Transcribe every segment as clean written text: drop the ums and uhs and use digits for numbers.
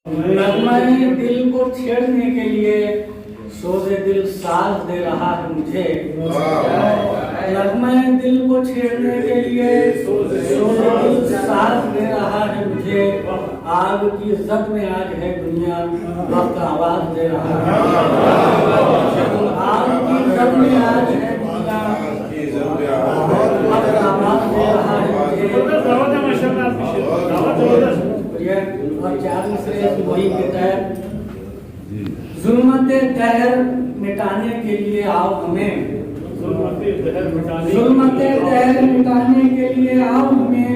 नगमे दिल को छेड़ने के लिए सोज़े दिल साज दे रहा है मुझे। नगमे दिल को छेड़ने के लिए सोज़े दिल साज दे रहा है मुझे। आग की जद में आज है दुनिया, वक्त आवाज दे रहा है। आग की जद में आज है दुनिया, वक्त आवाज दे रहा है मुझे। और चार मिसरे वही कहता है, जुल्मते दहर मिटाने के लिए आओ हमें, जुल्मते दहर मिटाने के लिए आओ हमें,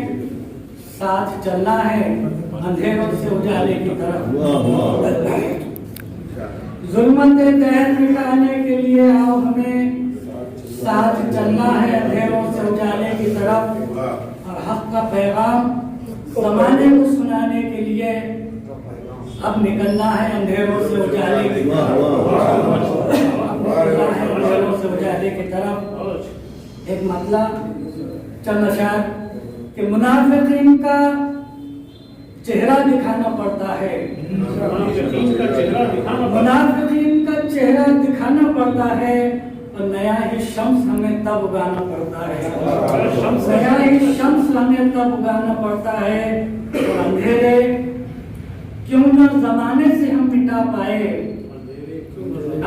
साथ चलना है अंधेरों से उजाले की तरफ। जुल्मते दहर मिटाने के लिए आओ हमें, साथ चलना है अंधेरों से उजाले की तरफ। और हक का पैगाम ज़माने को सुनाने के लिए अब निकलना है अंधेरों से उजाले की तरफ। अंधेरों से उजाले की तरफ। एक मतलब चंद अशार कि मुनाफिकीन का चेहरा दिखाना पड़ता है, मुनाफिकीन का चेहरा दिखाना पड़ता है, और नया ही शम्स हमें तब उगाना पड़ता है, नया ही शम्स हमें तब उगाना पड़ता है। और अंधेरे क्यों न जमाने से हम मिटा पाए,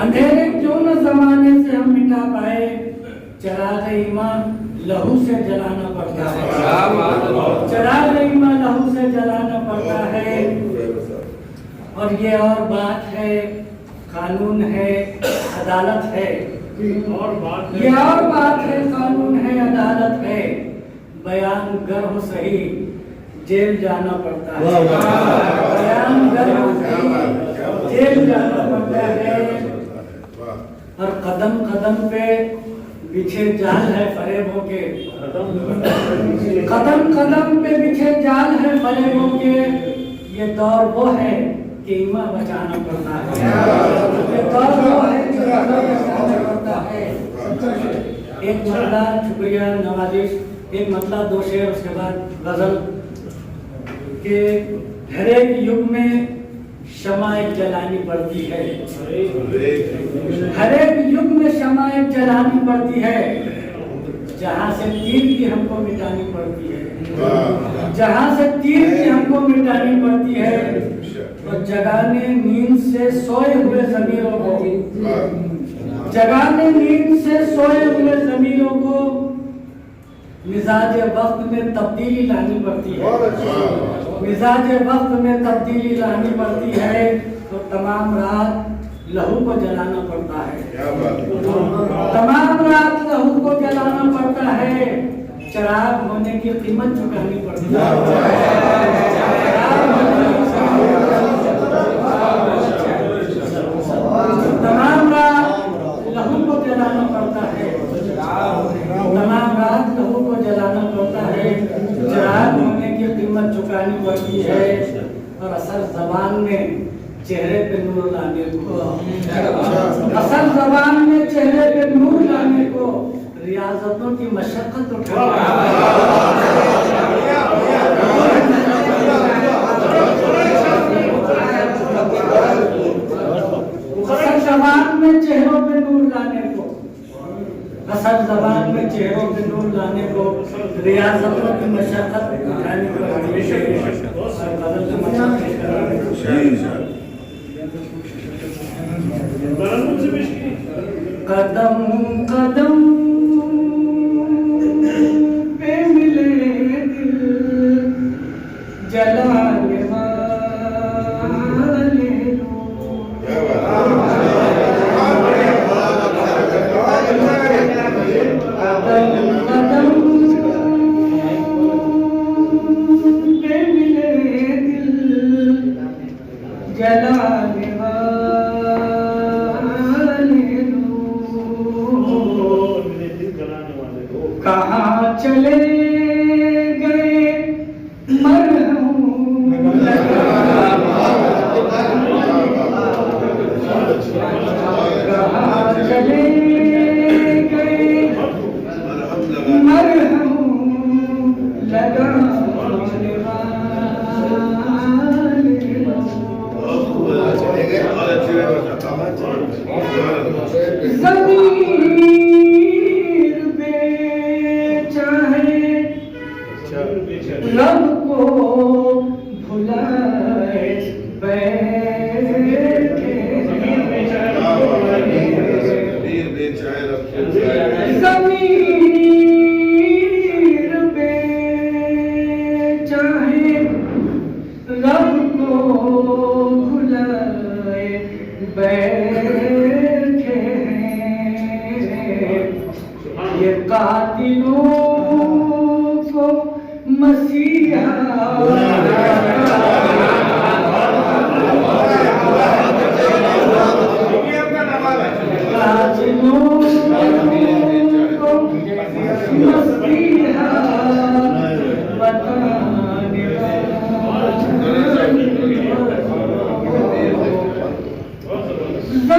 अंधेरे क्यों न जमाने से हम मिटा पाए, चिराग ईमान लहू से जलाना पड़ता है, चिराग ईमान लहू से जलाना पड़ता है। और ये और बात है, कानून है, अदालत है, ये और बात है, कानून है, अदालत है। बयान गर हो सही जेल जाना पड़ता है, बयान गर हो सही जेल जाना पड़ता है। और कदम कदम पे बिछे जाल है फरेबों के, कदम कदम पे बिछे जाल है फरेबों के। ये दौर वो है कि ईमान बचाना पड़ता है, ये दौर वो है कि ईमान बचाना पड़ता है। एक मतलब शुक्रिया नवाजिश, एक मतलब दो शेर, उसके बाद गजल के हर एक युग में शमाए जलानी पड़ती है, हर एक युग में शमाए जलानी पड़ती है। जहाँ से तीर की हमको मिटानी पड़ती है, जहाँ से तीर की हमको मिटानी पड़ती है। और जगाने नींद से सोए हुए ज़मीरों को, जगाने नींद से सोए हुए ज़मीरों को मिजाज वक्त में तब्दीली लानी पड़ती है, मिजाज वक्त में तब्दीली लानी पड़ती है। तो तमाम रात लहू को जलाना पड़ता है, तमाम रात लहू को जलाना पड़ता है। चिराग होने की कीमत चुकानी पड़ती है, तमाम रात लहू को जलाना पड़ता है, तमाम रात लहू को जलाना पड़ता है। चिराग होने की कीमत चुकानी पड़ती है। और असल जबान में चेहरे पे नूर लाने को, असल जबान में चेहरे पे नूर लाने को रियाजतों की मशक्कत उठानी, असल जबान में चेहरों पे नूर लाने को, असल जबान में चेहरों पे नूर लाने को रियाजतों की मशक्कत उठानी पड़ती है। कदम कदम पे मिले दिल जलाने वाले लोग, कदम कदम पे मिले दिल जलाने वाले लोग। रब को भुलाए बैठे ज़मीर पे चाहे रब को भुलाए बैठे ये कातिलों को मसीहा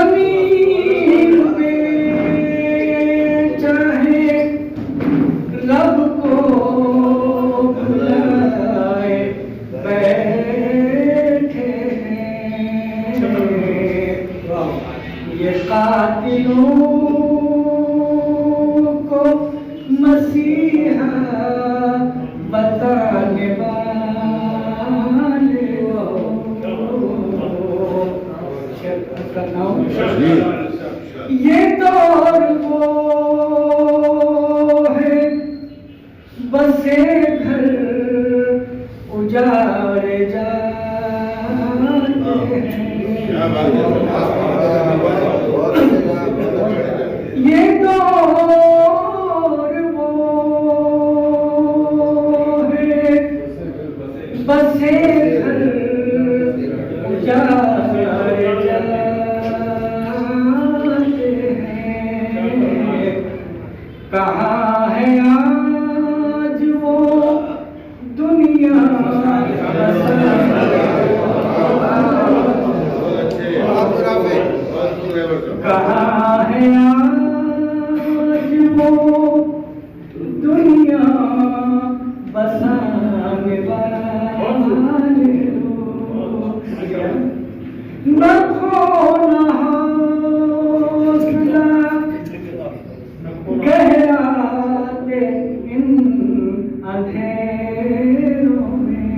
ज़मीन पे चाहे रब को भुलाए बैठे ये कातिलों को मसीहा बताने वाले ये दौर वो है बसे घर उजाड़े जाते हैं ये दौर वो है बसे घर उजाड़े जाते हैं कहाँ है आज वो दुनिया कहाँ है आज वो दुनिया बसाने वाले न खोना हौसला गहराते इन अंधेरों में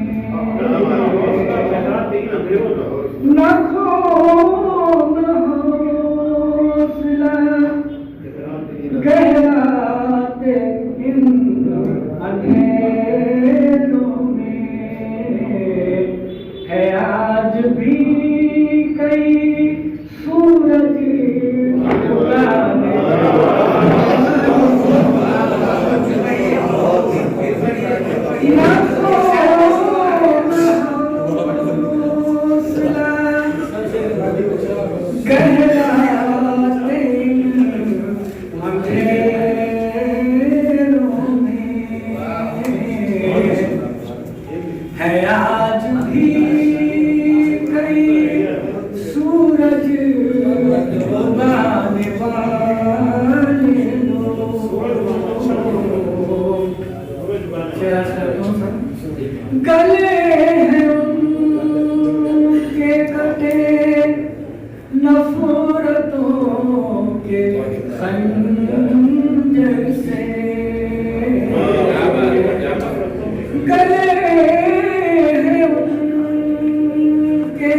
न खोना हौसला गहराते इन अंधेरों में है आज भी कई सूरज उगाने है आज भी कई सूरज उगाने वाले गले हैं उनके कटे नफरतों के खंजर से गले हैं उनके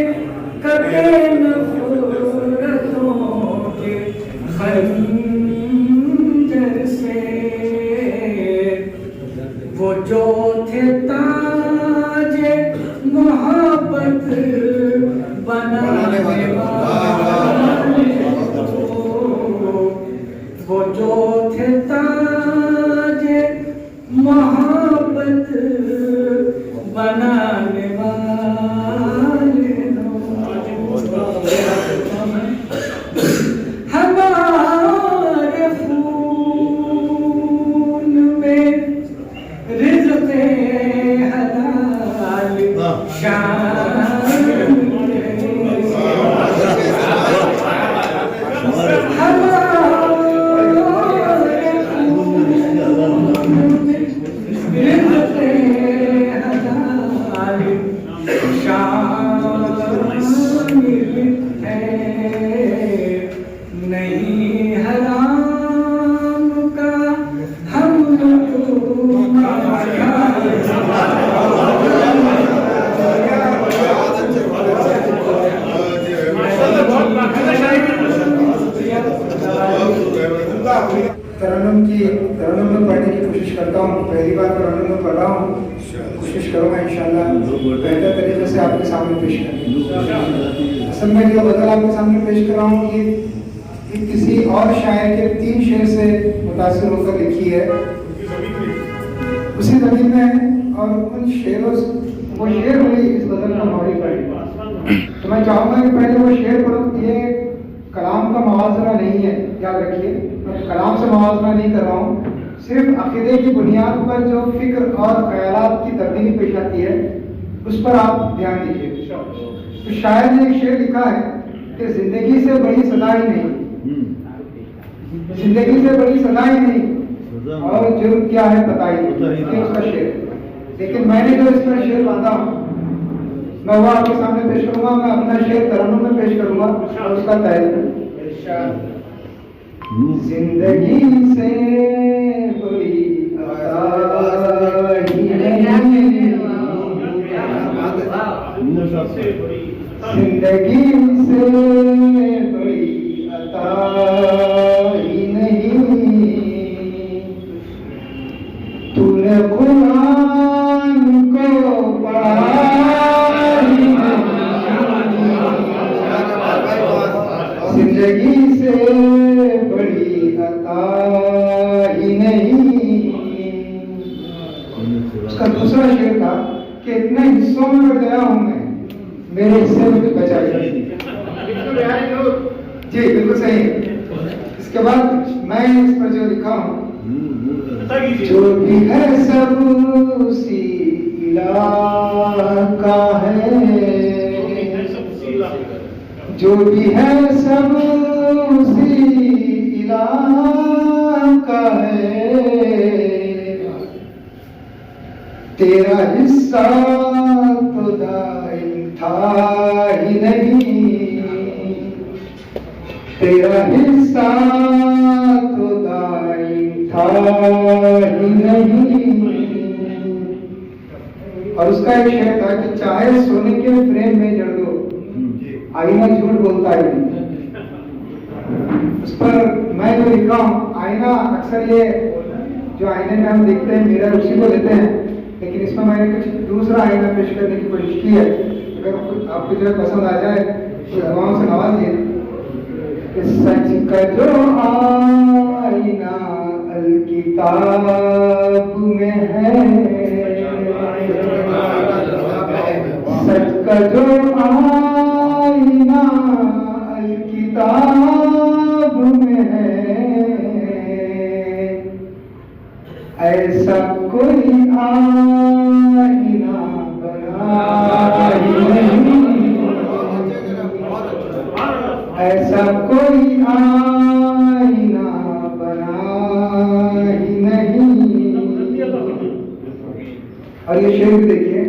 कटे नफरतों के खंजर से वो जो थे ताजे मोहब्बत बनाने वाले वो जो थे ताजे मोहब्बत बनाने वाले हमारे खून में रिज़्क़े हलाल शामिल है हमारे खून में रिज़्क़े हलाल शामिल है नहीं हराम का हम लोग तरन्नुम में पढ़ रहा हूँ, कोशिश करूँगा इंशाल्लाह बेहतर तरीके से आपके सामने पेश करने। असल में जो गज़ल आपके सामने पेश कर रहा हूँ ये किसी और शायर के 3 शेर से मुतासिर होकर लिखी है, उसी ज़मीन में है। और उन शेरों वो शेर हुई इस गज़ल का मौलिक है। तो मैं चाहूँगा कि पहले वो शेर पढ़ो। ये कलाम का मवाज़ना नहीं है, याद रखिए, मैं कलाम से मवाज़ना नहीं कर रहा हूँ, सिर्फ अक़ीदे की बुनियाद पर जो फिक्र और ख़यालात की तब्दीली पेश आती है उस पर आप ध्यान दीजिए। तो शायर ने एक शेर लिखा है कि जिंदगी से बड़ी सदा ही नहीं, जिंदगी से बड़ी सदा ही नहीं, और जुर्म क्या है पता ही नहीं, ये उसका शेर। लेकिन मैंने जो इस पर शेर बांधा मैं वो आपके सामने पेश करूंगा। मैं अपना शेर तरन्नुम में पेश करूंगा और उसका तहरीर। जिंदगी से बड़ी अता ही नहीं, जिंदगी से बड़ी अता ही नहीं, तूने कुरान को पढ़ा ही नहीं, जिंदगी से बड़ी अता ही नहीं। उसका दूसरा शेर था कि इतने हिस्सों में बढ़ गया हूं मैं, मेरे हिस्से में कुछ बचा ही नहीं। जी बिल्कुल सही। इसके बाद मैं इस पर जो लिखा हूं, जो भी है सब उसी इलाह का है, जो भी है सब उसी इलाह का है, तेरा हिस्सा तो दायम था ही नहीं, तेरा हिस्सा तो दायम था ही नहीं। और उसका एक शेर था कि चाहे सोने के फ्रेम में जड़ दो, आईना झूठ बोलता ही नहीं। उस पर मैं जो लिखा हूँ, आईना अक्सर ये जो आईने में हम देखते हैं मिरर उसी को लेते हैं, लेकिन इसमें मैंने कुछ दूसरा आईना पेश करने की कोशिश की है। अगर आपको जो पसंद आ जाए तो दुआओं से नवाजिए। सच का जो आईना अल किताब में है, सच का जो आईना अल किताब में है, ऐसा कोई आईना बना ही नहीं, ऐसा कोई आईना बना ही नहीं। और ये शेर देखिए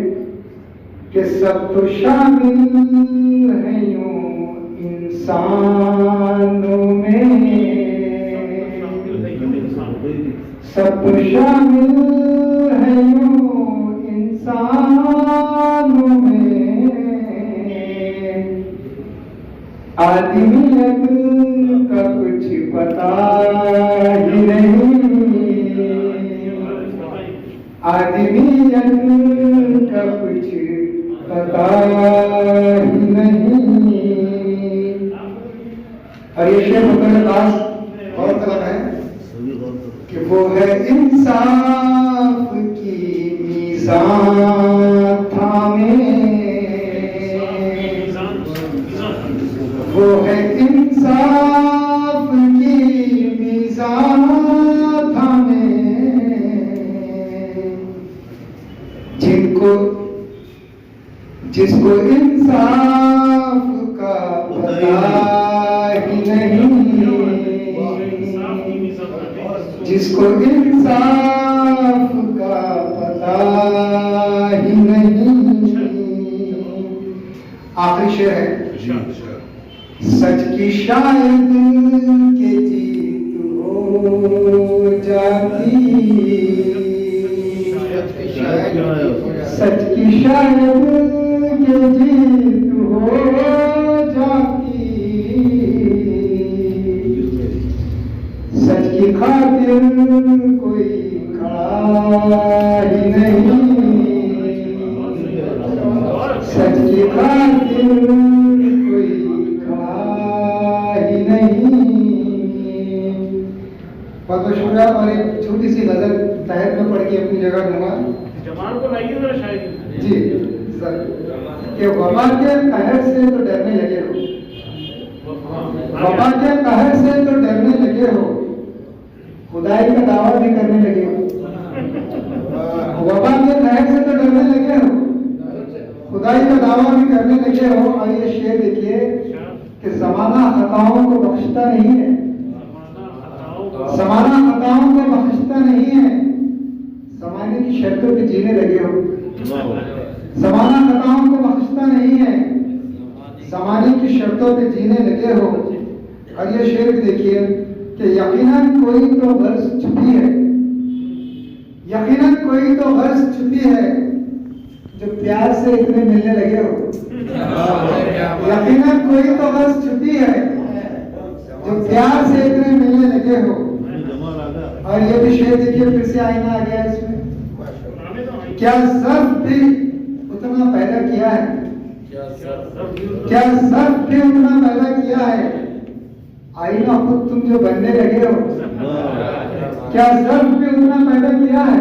कि सब तो शामिल है यूं इंसानों में, सब तो शामिल है यूं इंसानों में, आदमियत का कुछ पता ही नहीं, आदमियत का कुछ पता ही नहीं। और ये शेर मेरे पास और तलब है कि वो है इंसाफ की मीज़ान थामे, वो है इंसाफ की मीज़ान थामे, जिसको इंसाफ का पता ही नहीं, जिसको इंसाफ का पता ही नहीं। आखिरी शेर है, सच की शायद के जीत हो जाती, सच की शायद के जीत हो जाती, सच की खातिर कोई खड़ा ही नहीं, सच की खातिर कोई खड़ा ही नहीं। बहुत बहुत शुक्रिया। और एक छोटी सी गजल तहत में पढ़ के अपनी जगह दूंगा। जमाल को लाइए जरा शायद। जी सर, कि वबा के कहर से तो डरने लगे हो, वबा के कहर से तो डरने लगे हो, खुदाई का दावा भी करने लगे हो। वबा के कहर से तो डरने लगे हो, खुदाई का दावा भी करने लगे हो। और ये शेर देखिए कि जमाना खताओं को बख्शता नहीं है, जमाना खताओं को बख्शता नहीं है, जमाने की शर्तों पे जीने लगे हो। जमाना खताओं को बख्शता नहीं है, जमाने की शर्तों पे जीने लगे हो। और ये शेर भी देखिए कि यकीनन कोई तो गर्ज छुपी है, यकीनन कोई तो गर्ज छुपी है, जो प्यार से इतने मिलने लगे हो। यकीनन कोई तो गर्ज छुपी है, जो प्यार से इतने मिलने लगे हो। और ये भी शेर देखिए, फिर से आईना आ गया इसमें। क्या ज़र्फ भी उतना पैदा किया है, क्या ज़र्फ भी उतना पैदा किया है, आईना खुद तुम जो बनने लगे हो। क्या ज़र्फ भी उतना पैदा किया है,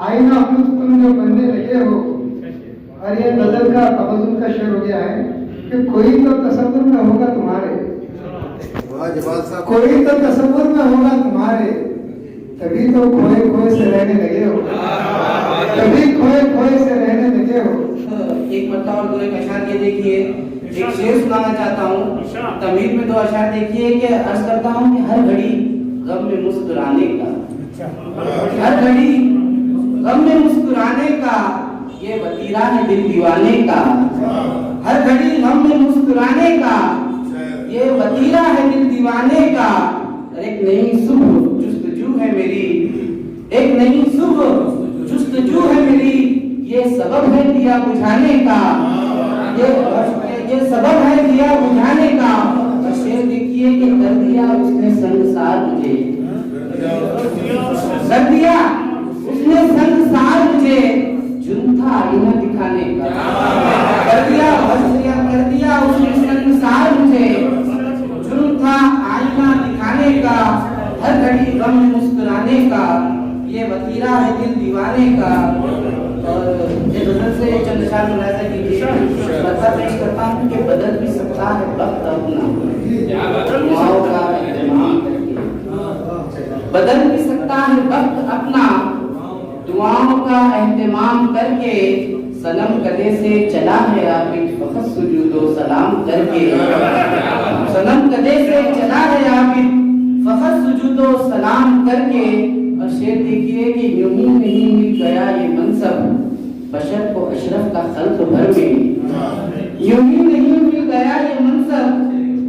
आईना खुद तुम जो बनने लगे हो। और ये गजल का तवज्जुह का शेर हो गया है कि कोई तो तसव्वुर में होगा तुम्हारे, कोई तो तसव्वुर में होगा तुम्हारे, तभी तो खोए खोए से रहने लगे हो, तभी खोए खोए से रहने लगे हो। एक मतलब और दो एक अशार ये देखिए, एक शेर सुनाना चाहता हूँ। तमीर में दो अशार देखिए कि अर्ज करता हूँ कि हर घड़ी गम में मुस्कुराने का, हर घड़ी गम में मुस्कुराने का, ये वतीरा है दिल दीवाने का। हर घड़ी गम में मुस्कुराने का, ये वतीरा है दिल दीवाने का। एक नई सुबह जुस्तजू है मेरी, एक नई सुबह जुस्तजू है मेरी, ये सबब है दिया बुझाने का, ये सबब है दिया बुझाने का। और शेर देखिए कि कर दिया उसने संगसार मुझे, कर दिया उसने संगसार मुझे, जुनता आईना दिखाने का। कर दिया उसने संगसार मुझे, जुनता आईना दिखाने का। हर घड़ी गम में मुस्कुराने का, ये वतीरा है दिल दीवाने का। और ये गजल से चंद अशार मुलाहिजा कीजिए। मतलब पेश करता हूँ कि बदल भी सकता है वक्त अपना, दुआओं का एहतमाम करके। बदल भी सकता है वक्त अपना, दुआओं का एहतमाम करके। सनम कदे से चला है आबिद फकत सुजूदो सलाम करके, सनम कदे से चला है आबिद फकत सुजूदो सलाम करके। और शेर देखिए कि यूं ही नहीं मिल गया ये मनसब बशर को अशरफ का खल्क भर में, यूं ही नहीं मिल गया ये मनसब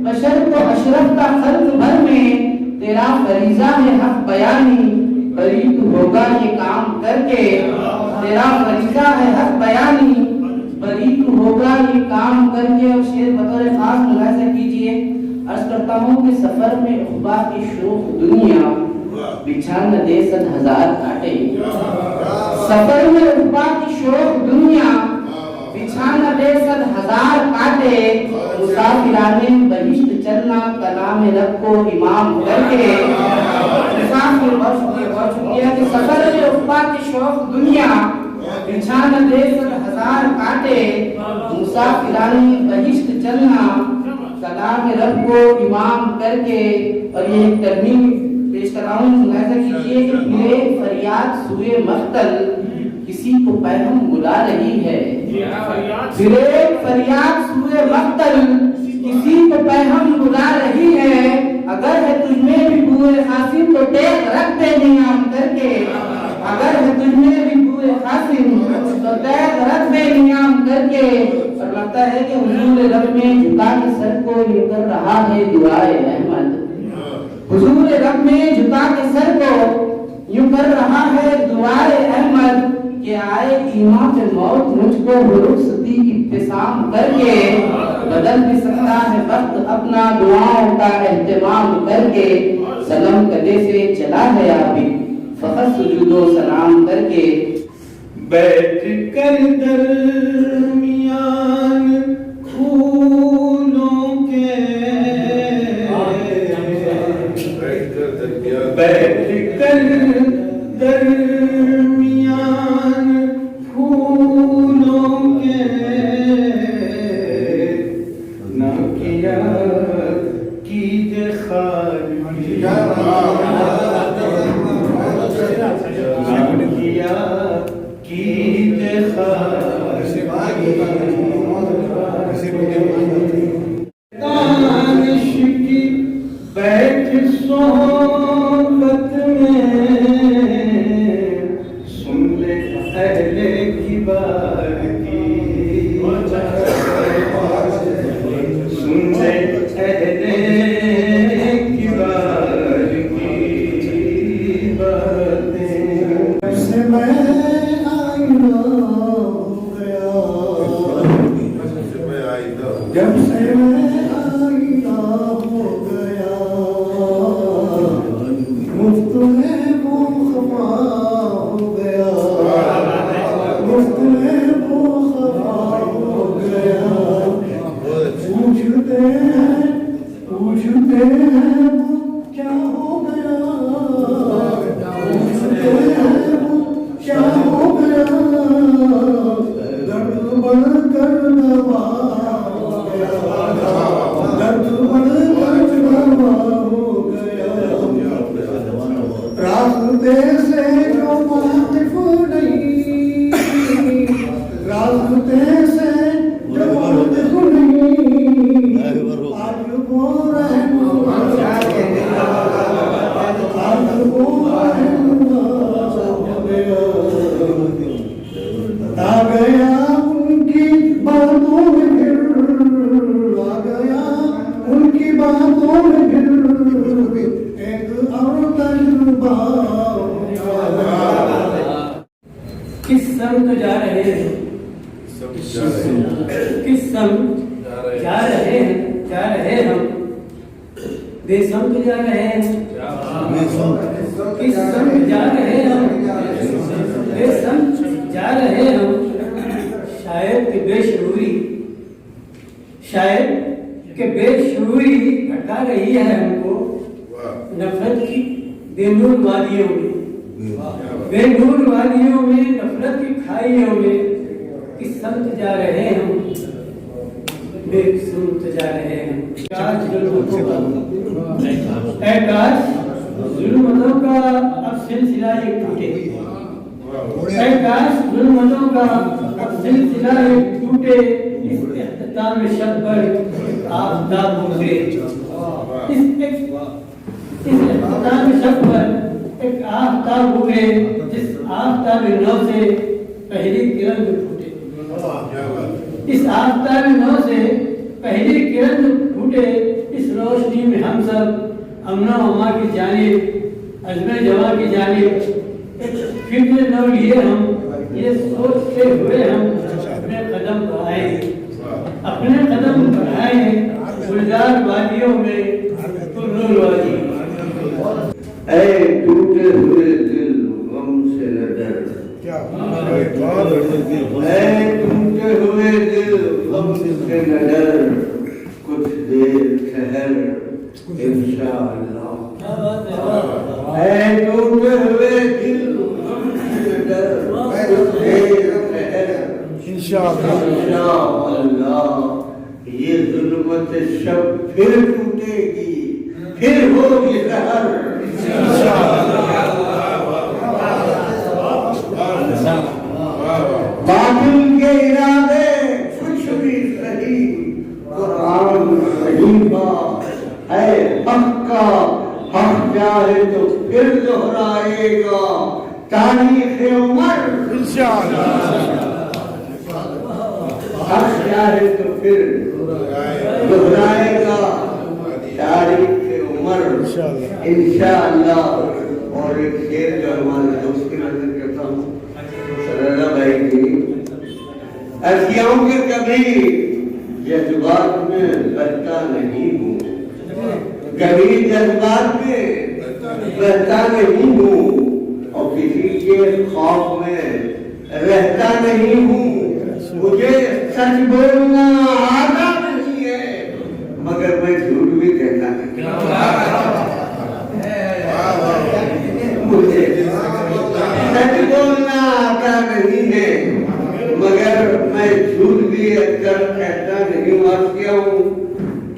बशर को अशरफ का खल्क भर में। तेरा फरीजा है हक बयानी, बरी तू होगा ये काम करके। तेरा फरीजा है हक बयानी, बरी तू होगा ये काम करके। और शेर बतौर खास मुलाहिजा कीजिए। अर्ज करता हूँ कि सफर में उखबा की शोख दुनिया बिछा न दे सद हजार कांटे, सफर में उखबा की शोख दुनिया बिछा न दे सद हजार कांटे। मुसाफिराने बहिश्त चलना कलाम रब को इमाम करके। मुसाफिर बहुत शुक्रिया कि सफर में उखबा की शोख दुनिया बिछा न दे सद हजार कांटे। मुसाफिराने बहिश्त चलना कलाम रब को इमाम करके। और ये एक तरमीम पेश कर रहा हूँ, मुलाहिजा कीजिए कि फिरे फरियाद सुए मख्तल किसी को पैगम बुला रही है। फिरे फरियाद सुए मख्तल किसी को पैगम बुला रही है। अगर है तुझमें भी बुए खासिम तो टेक रख दे नियाम करके। अगर है तुझमें भी बुए खासिम तो टेक रख दे नियाम करके। और लगता है कि हुजूर रब में झुका के सर को यूं कर रहा है दुआए अहमद, हुजूर रब में झुका के सर को यूं कर रहा है दुआए अहमद। कि आए ईमा पे मौत मुझको रुखसती इब्तिसाम करके। बदल भी सकता है वक्त अपना दुआओं का एहतमाम करके। सनम कदे से चला है आबिद फकत सुजूदो सलाम करके बैठ कर दरमियान फूलों के, बैठ कर दरमियान फूलों के, ना किया कीजे खाल किया कीजे दानिश की बैठ सोहबत में, सुन ले अहले की बात की, सुन ले अहले की बात की बातें। से मैं आईना हो गया, जब से मैं आईना हो गया, मुफ्त में वो खफा हो गया, मुफ्त में वो खफा हो गया। पूछते हैं वो क्या हो गया, पूछते हैं वो क्या हो गया, दर्द बढ़कर दवा हो गया, दर्द बढ़कर दवा हो गया। रास्ते से जो वाकिफ नहीं, रास्ते से जो वाकिफ नहीं, आज वो रहनुमा, आज वो रहनुमा हो गया। आ गया उनकी बातों में फिर, आ गया उनकी बातों में फिर एक और तजुर्बा हो गया। किस संग जा रहे हैं, किस संग जा रहे हैं, जा रहे हम बेसंग जा रहे हैं, किस संग जा रहे हम बेसंग जा रहे हम। शायद कि बेशऊरी, शायद कि बेशऊरी हटा रही है हमको नफरत की बेनूर वादियों में, बेनूर वादियों में, नफरत की खाइयों में। किस संग जा रहे हम बेसुध जा रहे हैं। काश जुल्मतों का अब सिलसिला एक टूटे, काश जुल्मतों का अब सिलसिला एक टूटे। इस इख्तिताम शब पर आफताब उतरे, इस इख्तिताम शब पर एक आफताब उतरे, जिस आफताब नौ से पहली किरण फूटे, इस आफताब नौ से पहली किरण फूटे। इस रोशनी में हम सब अमनो अमा की जानिब, अज़्म जवा की जानिब फिक्र नौ लिए हम, ये सोचते हुए हम अपने कदम बढ़ाए, अपने कदम बढ़ाए गुलजार वादियों में तुर्रुल वादी। ऐ टूटे हुए दिल गम से न डर, ऐ टूटे हुए दिल गम से न डर, कुछ देर ठहर इंशाअल्लाह। ऐ टूटे हुए दिल गम से न डर, कुछ देर ठहर इंशाअल्लाह। ये जुल्मत शब फिर टूटेगी, फिर होगी सहर बातिल के इरादे कुछ भी सही, कुरान सहीफा है हक का, हक चाहे तो फिर दोहराएगा तारीख उमर इंशाअल्लाह। हक चाहे तो फिर दोहराएगा तारीख उमर इंशाअल्लाह। और एक शेर जो हमारे दोस्त की नजर करता हूँ सरारा भाई की, असियाओं के कभी जज्बात में बहता नहीं हूँ, कभी जज्बात में बहता नहीं हूँ, किसी के खौफ में रहता नहीं हूँ, मुझे सच बोलना आता नहीं है, मगर मैं झूठ भी कहता नहीं। मुझे सच बोलना आता नहीं है, मगर मैं झूठ भी अक्सर कहता नहीं हूँ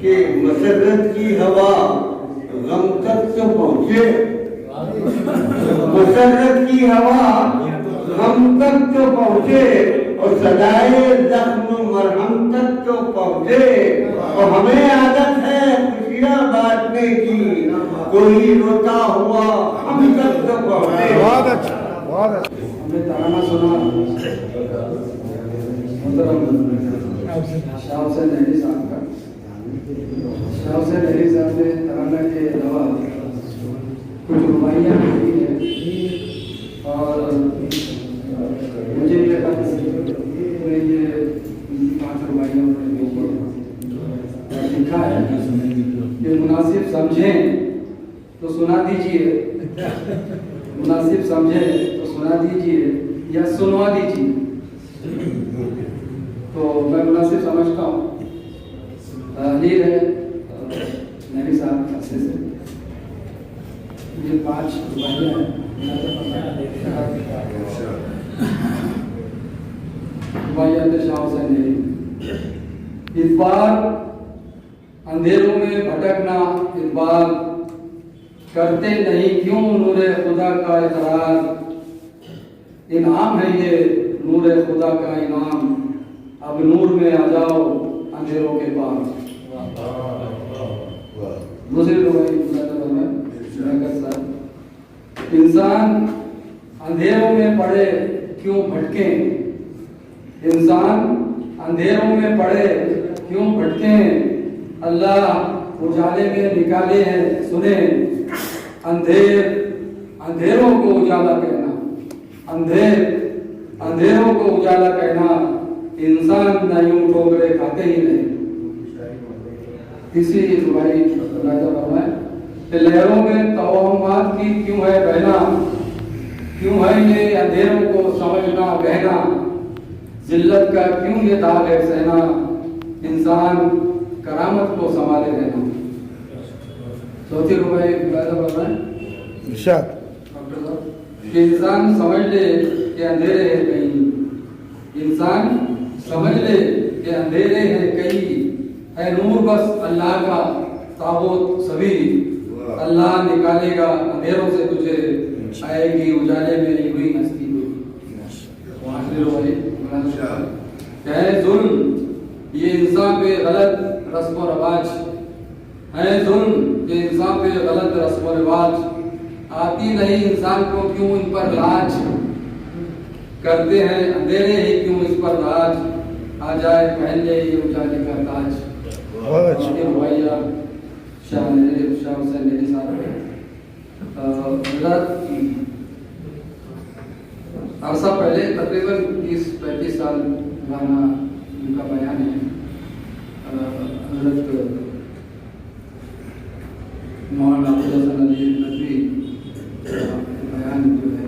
कि मसरत की हवा गम तक तो पहुँचे, मसरत की हवा गम तक तो पहुँचे और सदाए जख्म मरहम तक तो पहुँचे। और हमें आदत है खुशियाँ बांटने की, कोई रोता हुआ हम तक तो पहुँचे। बहुत अच्छा, बहुत अच्छा। हमने तराना सुना शाह हुसैन नहरी साहब का। शाह हुसैन नहरी साहब ने तराना के अलावा कुछ रुबाइयाँ लिखी हैं और मुझे ये ये 5 रुबाइयाँ लिखा है कि मुनासिब समझें तो सुना दीजिए, मुनासिब समझें तो सुना दीजिए या सुनवा दीजिए। तो मैं मुनासिब समझता हूँ, लीड है नहरी साहब के हस्ते से ये 5 रुबाइयाँ हैं शाह हुसैन नहरी। इस बार अंधेरों में भटकना, इस बार करते नहीं क्यों नूरे खुदा का इकरार, इनाम है ये नूरे खुदा का इनाम, अब नूर में आ जाओ अंधेरों के पास। दूसरे इंसान अंधेरों में पड़े क्यों भटके, इंसान अंधेरों में पड़े क्यों भटके, अल्लाह उजाले में निकाले हैं सुने, अंधेरों को उजाला कहना, अंधेरों को उजाला कहना, इंसान न यूं ठोकरे खाते ही नहीं। इसी रुबाई कि लहरों में तवाहमात की क्यों है बहना, क्यों है ये अंधेरों को समझना बहना, जिल्लत का क्यों ये दाग है सहना, इंसान करामत को संभाले रहना। चौथी रुबाई कि इंसान समझ ले कि अंधेरे है कहीं, इंसान समझ ले कि अंधेरे है कहीं, है नूर बस अल्लाह का ताबूत सभी, अल्लाह निकालेगा अंधेरों से तुझे, आएगी उजाले में हुई हस्ती हुई। है जुल्म ये इंसान पे गलत रस्म और रवाज, है जुल्म ये इंसान पे गलत रस्म और रिवाज, आती नहीं इंसान को क्यों इन पर लाज, करते हैं अंधेरे ही क्यों इस पर राज, आ जाए पहन ले ये उजाले का ताज। भैया शाह हुसैन नहरी साहब अरसा पहले तकरीबन 30-35 साल पुराना उनका बयान है। हज़रत मौलाना अब्दुल हसन अली नदवी बयान जो है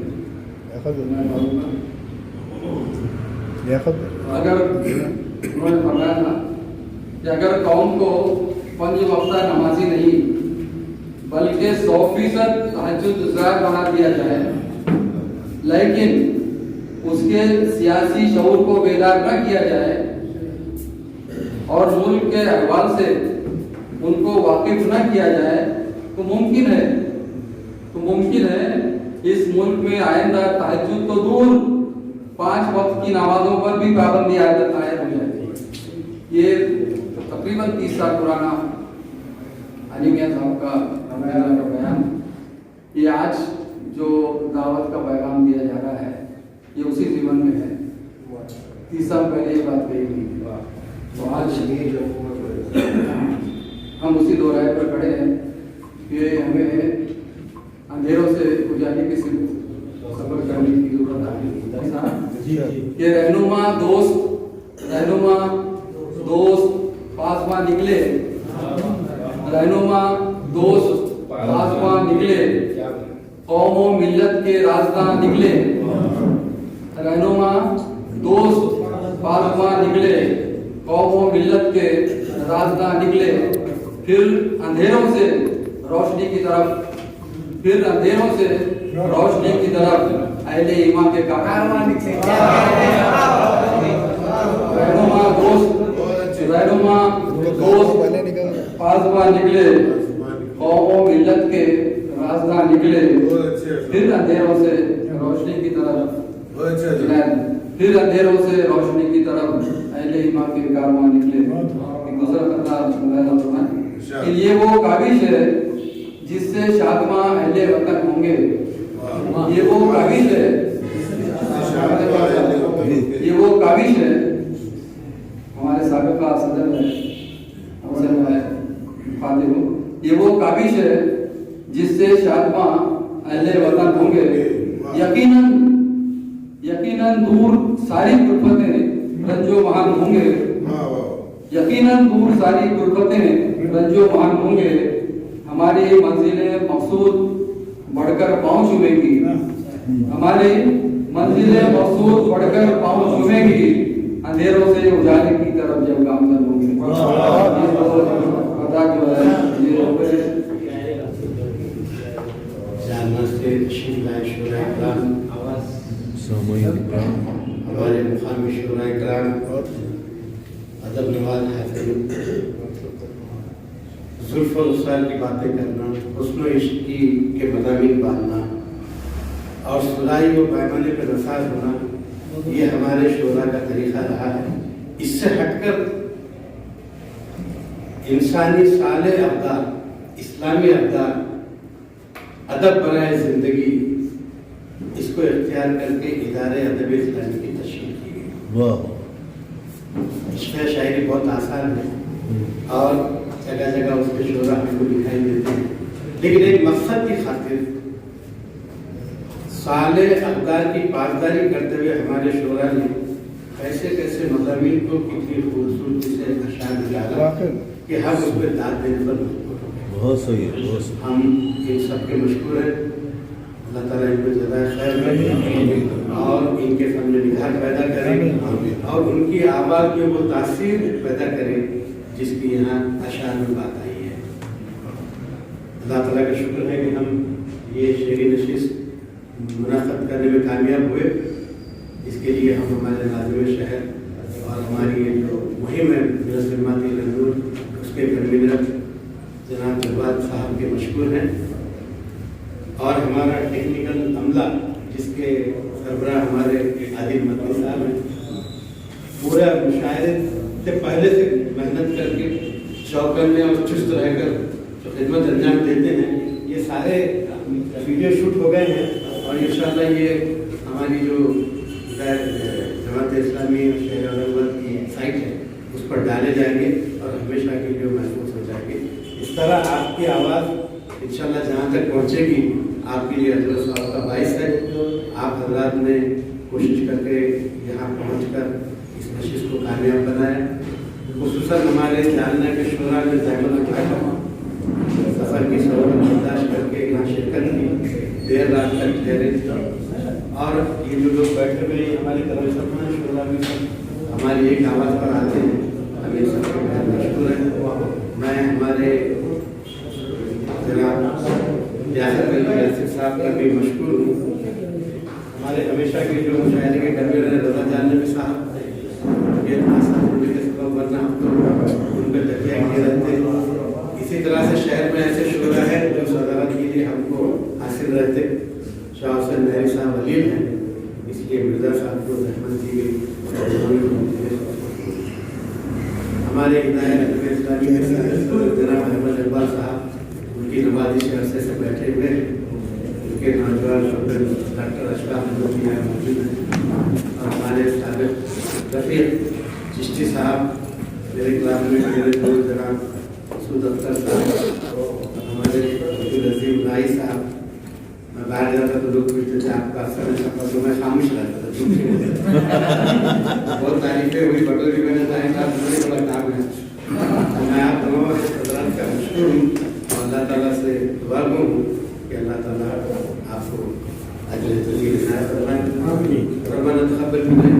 अगर उन्होंने फरमाया था कि अगर कौम को 5 वक्ता नमाजी नहीं बल्कि 100% तहज्जुद गुज़ार बना दिया जाए, लेकिन उसके सियासी शऊर को बेदार न किया जाए और मुल्क के अहवाल से उनको वाकिफ न किया जाए, तो मुमकिन है इस मुल्क में आइंदा तहज्जुद तो दूर 5 वक्त की नमाजों पर भी पाबंदी आयत हो जाएगी। ये तकरीबन 30 साल पुराना अली मियां साहब का बयान, ये आज जो दावत का पैगाम दिया जा रहा है ये उसी जीवन में है। 30 साल पहले ये बात कही थी, तो आज हम उसी दोराहे पर खड़े हैं कि हमें अंधेरों से उजाले की सफर करने की जरूरत है। ये रहनुमा दोस्त पासवां निकले, रहनुमा दोस्त पासवां निकले, कौम व मिल्लत के राजदां निकले, रहनुमा दोस्त पासबां निकले, कौम व मिल्लत के राजदां निकले, फिर अंधेरों से रोशनी की तरफ, फिर अंधेरों से रोशनी की तरफ अहले ईमान के कारवां निकले। रहनुमा दोस्त पासबां निकले, कौम व मिल्लत के राजदां निकले, फिर अंधेरों से रोशनी की तरफ, फिर अंधेरों से रोशनी की तरफ अहले ईमान के कारवां निकले। एक दूसरा कथा कि ये वो काबिश है जिससे शादमा अहले वतन होंगे। ये वो काबिश है, ये वो काबिश है, हमारे साबिका सदर है ये वो काबिश है जिससे शादमा अहले वतन होंगे। यकीनन यकीनन दूर सारी कुर्बतें रंजो महान होंगे, यकीनन दूर सारी कुर्बतें रंजो महान होंगे। हमारी मंजिलें मकसूद बढ़कर पाँव छूएंगी, हमारी मंजिलें मकसूद बढ़कर पाँव छूएंगी, अंधेरों से उजाले की तरफ जब गामजन होंगे। पता जो है ये हमारे मुकामी शुरा इकराम अदब नवाज हाफिज़, जुल्फ़ और उसाल की बातें करना, हुस्न इश्क के मज़ामीन बांधना और सुलाई व पैमाने पर नसाज होना, ये हमारे शोरा का तरीक़ा रहा है। इससे हटकर इंसानी साले अब्दार, इस्लामी अब्दार, अदब बनाए ज़िंदगी, इसको इख्तियार करके इदारे अदब इस्लामी की तशकील की गई। इसमें शायरी बहुत आसान है और जगह जगह उसके शोरा हमको दिखाई देते हैं, लेकिन एक मकसद की खातिर साले अब्दार की पासदारी करते हुए हमारे शोरा ने कैसे कैसे मज़ामीन को कितनी खूबसूरती से अशार निकाला कि हम उस पर दाद देने पर बहुत सही है। हम इन सब के मशहूर हैं। अल्लाह ताला इनको ज़्यादा खैर करें और इनके सामने निगाह पैदा करें और उनकी आवाज़ में वो तासीर पैदा करें जिसकी यहाँ अशार में बात आई है। अल्लाह ताला का शुक्र है कि हम ये शेरी नशिस्त मुनाफ़त करने में कामयाब हुए। इसके लिए हम हमारे नाज़िम शहर और हमारी ये जो मुहिम है मिलत-ए-माती रंजूर, उसके कन्वीनर जनाब जवाद साहब के मशहूर हैं और हमारा टेक्निकल अमला जिसके सरबराह हमारे आदिल मदनी साहब हैं, पूरा मुशायरे से पहले से मेहनत करके चौकन्ने और चुस्त रहकर जो खिदमत अंजाम देते हैं। ये सारे वीडियो शूट हो गए हैं और इंशाअल्लाह ये हमारी जो जमात इस्लामी शहर औरंगाबाद की साइट है उस पर डाले जाएंगे और हमेशा के लिए महसूस हो जाएंगे। इस तरह आपकी आवाज़ इंशाअल्लाह जहाँ तक पहुँचेगी आपके लिए अजर सवाब का बाइस है। आप हजरात ने कोशिश करके यहाँ पहुँचकर इस नशिस्त को कामयाब बनाया। खुसूसन हमारे जालना के शोरा ने सफ़र की सहूलत बर्दाश्त करके यहाँ शिरकत की, देर रात तक ठहरे और ये जो लोग बैठे हुए हमारी तरफ से शोरा में हमारी एक आवाज़ पर आते हैं, हम इन सबके बहुत मशहूर हैं। मैं हमारे जनाब यासिर अली यासिर साहब का भी मशहूर हूँ। हमारे हमेशा के जो मुशायरे के कन्वीनर हैं रज़ा जान नबी साहब, ये आसान होने के सबब वरना हम तो उन पर तकिया किए रहते हैं। इसी तरह से शहर में ऐसे शोरा है जो सदारत के लिए हमको हासिल रहते। शाह हुसैन मेहरी साहब वलील हैं, इसलिए मिर्ज़ा साहब को रहमत दी गई। हमारे हिदायत अदब इस्लामी के जनाब अहमद इकबाल साहब उनकी नवाजिश अरसे से बैठे हुए हैं। उनके नौजवान डॉक्टर अशफाक मौजूद हैं और हमारे साबिक़ रफ़ीक चिश्ती साहब, मेरे क्लास में मेरे दोस्त जनाब सूद अख्तर साहब, हमारे अब्दुल भाई साहब। मैं बाहर जाता तो लोग पूछते थे आपका असर है सबका, तो मैं खामोश रहता था, चुप नहीं होता। बहुत तारीफें हुई, बटोरी मैंने कहा बड़े बड़ा काम है। मैं आप तमाम हज़रात का मशहूर हूँ और अल्लाह ताला से दुआ हूँ कि अल्लाह ताला आप बेहतरीन है। रब्बाना तक़ब्बल मिन्ना